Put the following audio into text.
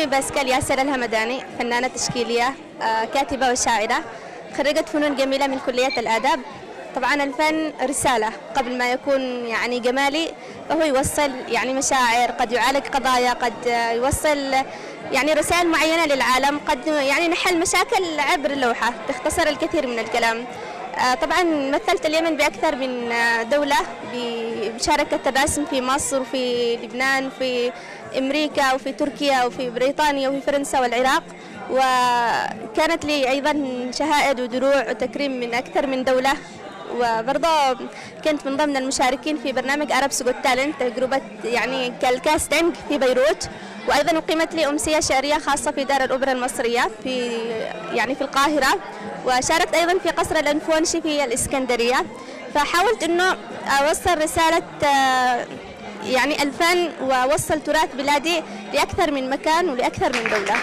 باسكال ياسر الهمداني، فنانة تشكيلية، كاتبة وشاعرة، خريجة فنون جميلة من كلية الآداب. طبعا الفن رسالة قبل ما يكون يعني جمالي، فهو يوصل يعني مشاعر، قد يعالج قضايا، قد يوصل يعني رسائل معينة للعالم، قد يعني نحل مشاكل عبر اللوحة، تختصر الكثير من الكلام. طبعا مثلت اليمن بأكثر من دولة بمشاركة الرسم في مصر وفي لبنان وفي أمريكا وفي تركيا وفي بريطانيا وفي فرنسا والعراق، وكانت لي أيضا شهائد ودروع وتكريم من أكثر من دولة. وبرضه كنت من ضمن المشاركين في برنامج Arabs Got Talent، تجربة يعني كالكاستنج في بيروت. وأيضا أقيمت لي أمسية شعرية خاصة في دار الأوبرا المصرية في القاهرة، وشاركت أيضا في قصر الأنفونشي في الإسكندرية. فحاولت أنه أوصل رسالة يعني الفن ووصل تراث بلادي لأكثر من مكان ولأكثر من دولة.